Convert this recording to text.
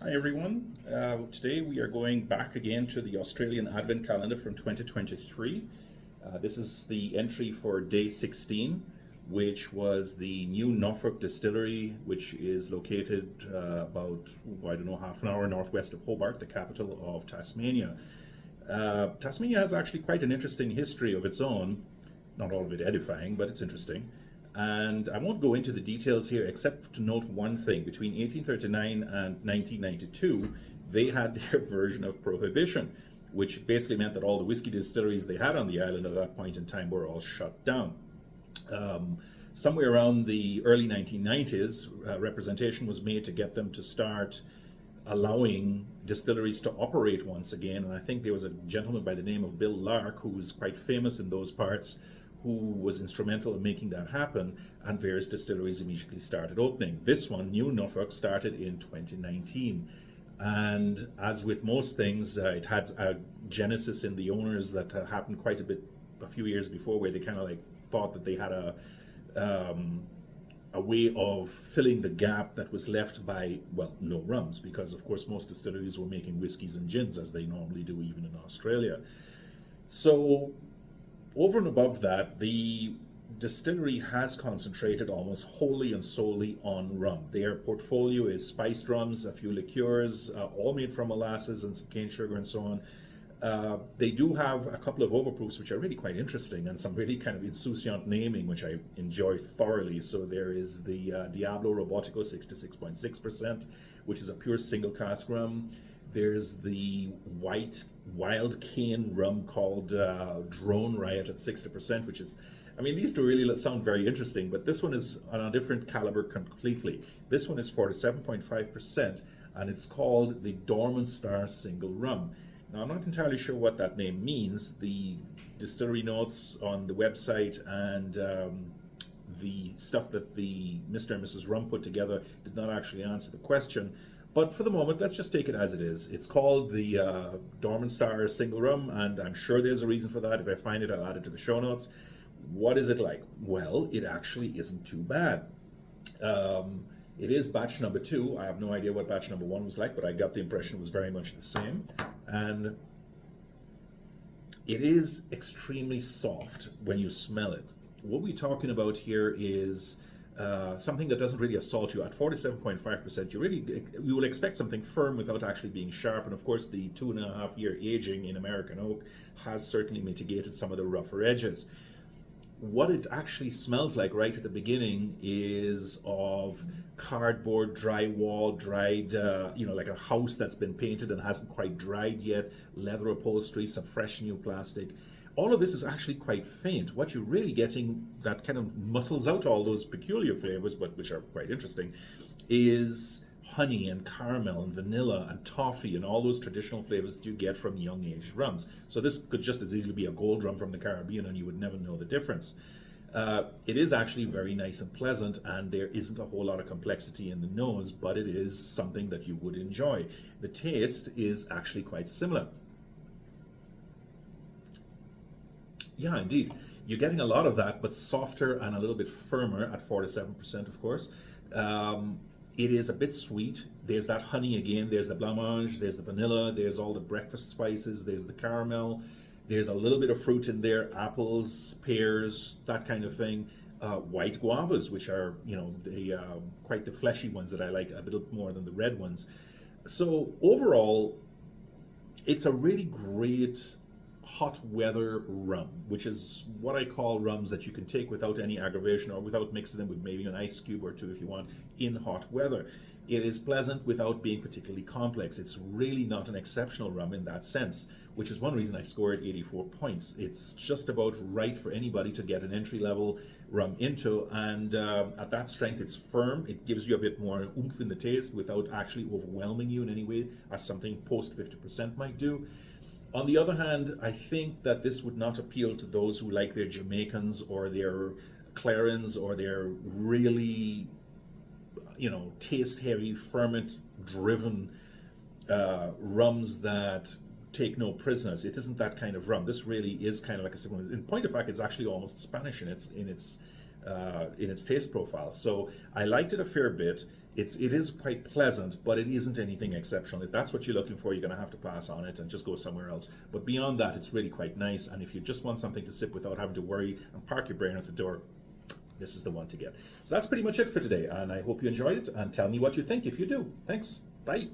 Hi everyone. Today we are going back again to the Australian Advent Calendar from 2023. This is the entry for day 16, which was the new Norfolk Distillery, which is located about, I don't know, half an hour northwest of Hobart, the capital of Tasmania. Tasmania has actually quite an interesting history of its own. Not all of it edifying, but it's interesting. And I won't go into the details here except to note one thing. Between 1839 and 1992, they had their version of prohibition, which basically meant that all the whiskey distilleries they had on the island at that point in time were all shut down. Somewhere around the early 1990s, representation was made to get them to start allowing distilleries to operate once again. And I think there was a gentleman by the name of Bill Lark, who was quite famous in those parts, who was instrumental in making that happen, and various distilleries immediately started opening. This one, New Norfolk, started in 2019. And as with most things, it had a genesis in the owners that happened quite a few years before, where they kind of like thought that they had a way of filling the gap that was left by, well, no rums, because of course most distilleries were making whiskeys and gins, as they normally do even in Australia. So over and above that, the distillery has concentrated almost wholly and solely on rum. Their portfolio is spiced rums, a few liqueurs, all made from molasses and some cane sugar and so on. They do have a couple of overproofs which are really quite interesting, and some really kind of insouciant naming which I enjoy thoroughly. So there is the Diablo Robotico 66.6%, which is a pure single cask rum. There's the white wild cane rum called Drone Riot at 60%, which is, I mean, these two really sound very interesting, but this one is on a different caliber completely. This one is 47.5%, and it's called the Dormant Star Single Rum. Now, I'm not entirely sure what that name means. The distillery notes on the website and the stuff that the Mr. and Mrs. Rum put together did not actually answer the question. But for the moment, let's just take it as it is. It's called the Dormant Star Single Rum, and I'm sure there's a reason for that. If I find it, I'll add it to the show notes. What is it like? Well, it actually isn't too bad. It is batch number 2. I have no idea what batch number 1 was like, but I got the impression it was very much the same. And it is extremely soft when you smell it. What we're talking about here is something that doesn't really assault you. At 47.5%, you will expect something firm without actually being sharp. And of course, the 2.5-year aging in American oak has certainly mitigated some of the rougher edges. What it actually smells like right at the beginning is of cardboard, drywall, dried, like a house that's been painted and hasn't quite dried yet, leather upholstery, some fresh new plastic. All of this is actually quite faint. What you're really getting that kind of muscles out all those peculiar flavors, but which are quite interesting, is honey and caramel and vanilla and toffee and all those traditional flavors that you get from young aged rums. So this could just as easily be a gold rum from the Caribbean, and you would never know the difference. It is actually very nice and pleasant, and there isn't a whole lot of complexity in the nose, but it is something that you would enjoy. The taste is actually quite similar. Yeah, indeed. You're getting a lot of that, but softer and a little bit firmer at 47%, of course. It is a bit sweet. There's that honey again. There's the blancmange. There's the vanilla. There's all the breakfast spices. There's the caramel. There's a little bit of fruit in there. Apples, pears, that kind of thing. White guavas, which are, quite the fleshy ones that I like a bit more than the red ones. So overall, it's a really great hot weather rum, which is what I call rums that you can take without any aggravation or without mixing them with maybe an ice cube or two if you want in hot weather. It is pleasant without being particularly complex. It's really not an exceptional rum in that sense, which is one reason I scored 84 points. It's just about right for anybody to get an entry-level rum into, and at that strength it's firm. It gives you a bit more oomph in the taste without actually overwhelming you in any way, as something post 50% might do. On the other hand, I think that this would not appeal to those who like their Jamaicans or their Clarins or their really, taste-heavy, ferment-driven rums that take no prisoners. It isn't that kind of rum. This really is kind of like a similar. In point of fact, it's actually almost Spanish in its in its taste profile. So I liked it a fair bit. It is quite pleasant, but it isn't anything exceptional. If that's what you're looking for, you're going to have to pass on it and just go somewhere else. But beyond that, it's really quite nice. And if you just want something to sip without having to worry and park your brain at the door, this is the one to get. So that's pretty much it for today. And I hope you enjoyed it. And tell me what you think if you do. Thanks. Bye.